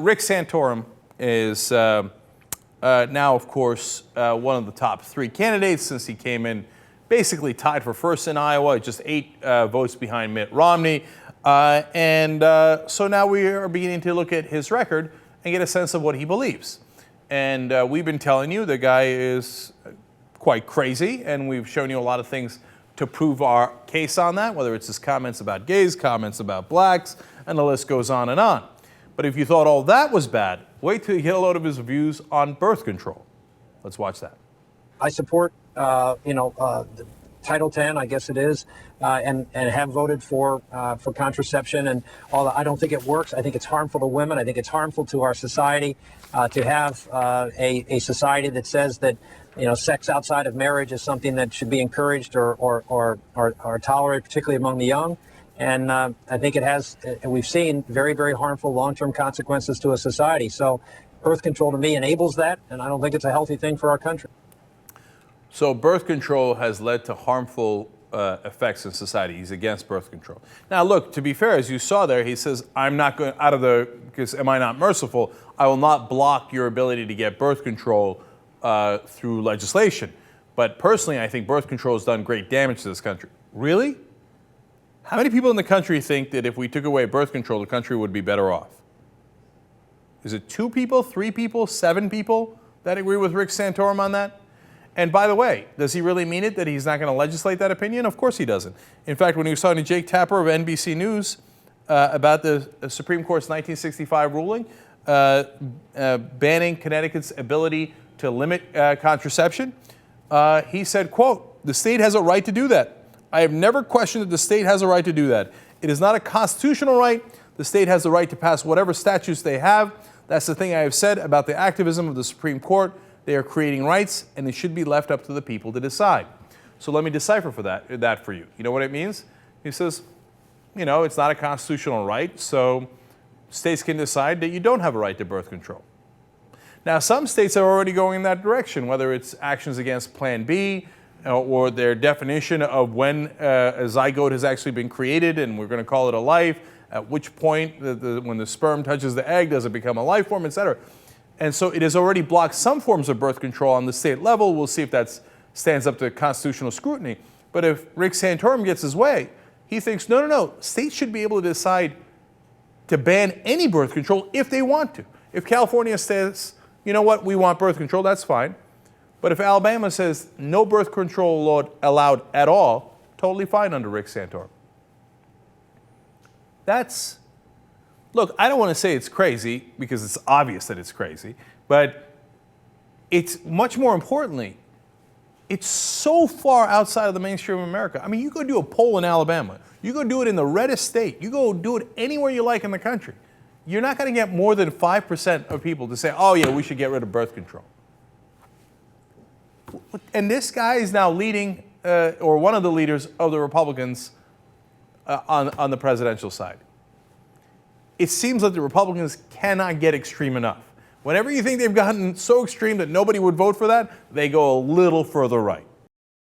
Rick Santorum is now, of course, one of the top three candidates since he came in basically tied for first in Iowa, just 8 votes behind Mitt Romney. So now we are beginning to look at his record and get a sense of what he believes. And we've been telling you the guy is quite crazy, and we've shown you a lot of things to prove our case on that, whether it's his comments about gays, comments about blacks, and the list goes on and on. But if you thought all that was bad, wait till you get a load of his views on birth control. Let's watch that. I support, Title 10, I guess it is, and have voted for contraception and all that. I don't think it works. I think it's harmful to women. I think it's harmful to our society to have a society that says that, sex outside of marriage is something that should be encouraged or tolerated, particularly among the young. And I think it has, we've seen very, very harmful long-term consequences to a society. So birth control to me enables that, and I don't think it's a healthy thing for our country. So birth control has led to harmful effects in society. He's against birth control. Now, look, to be fair, as you saw there, he says, I'm not going because am I not merciful? I will not block your ability to get birth control through legislation. But personally, I think birth control has done great damage to this country. Really? How many people in the country think that if we took away birth control, the country would be better off? Is it 2 people, 3 people, 7 people that agree with Rick Santorum on that? And by the way, does he really mean it that he's not going to legislate that opinion? Of course he doesn't. In fact, when he was talking to Jake Tapper of NBC News about the Supreme Court's 1965 ruling banning Connecticut's ability to limit contraception, he said, quote, "The state has a right to do that. I have never questioned that the state has a right to do that. It is not a constitutional right. The state has the right to pass whatever statutes they have. That's the thing I have said about the activism of the Supreme Court. They are creating rights, and it should be left up to the people to decide." So let me decipher that for you. You know what it means? He says, it's not a constitutional right, so states can decide that you don't have a right to birth control. Now, some states are already going in that direction, whether it's actions against Plan B, or their definition of when a zygote has actually been created, and we're going to call it a life, at which point, when the sperm touches the egg, does it become a life form, et cetera. And so it has already blocked some forms of birth control on the state level. We'll see if that stands up to constitutional scrutiny. But if Rick Santorum gets his way, he thinks, no, states should be able to decide to ban any birth control if they want to. If California says, you know what, we want birth control, that's fine. But if Alabama says no birth control allowed at all, totally fine under Rick Santorum. Look, I don't want to say it's crazy because it's obvious that it's crazy, but it's much more importantly, it's so far outside of the mainstream of America. I mean, you go do a poll in Alabama. You go do it in the reddest state. You go do it anywhere you like in the country. You're not going to get more than 5% of people to say, oh yeah, we should get rid of birth control. And this guy is now leading, or one of the leaders of the Republicans on the presidential side. It seems like the Republicans cannot get extreme enough. Whenever you think they've gotten so extreme that nobody would vote for that, they go a little further right.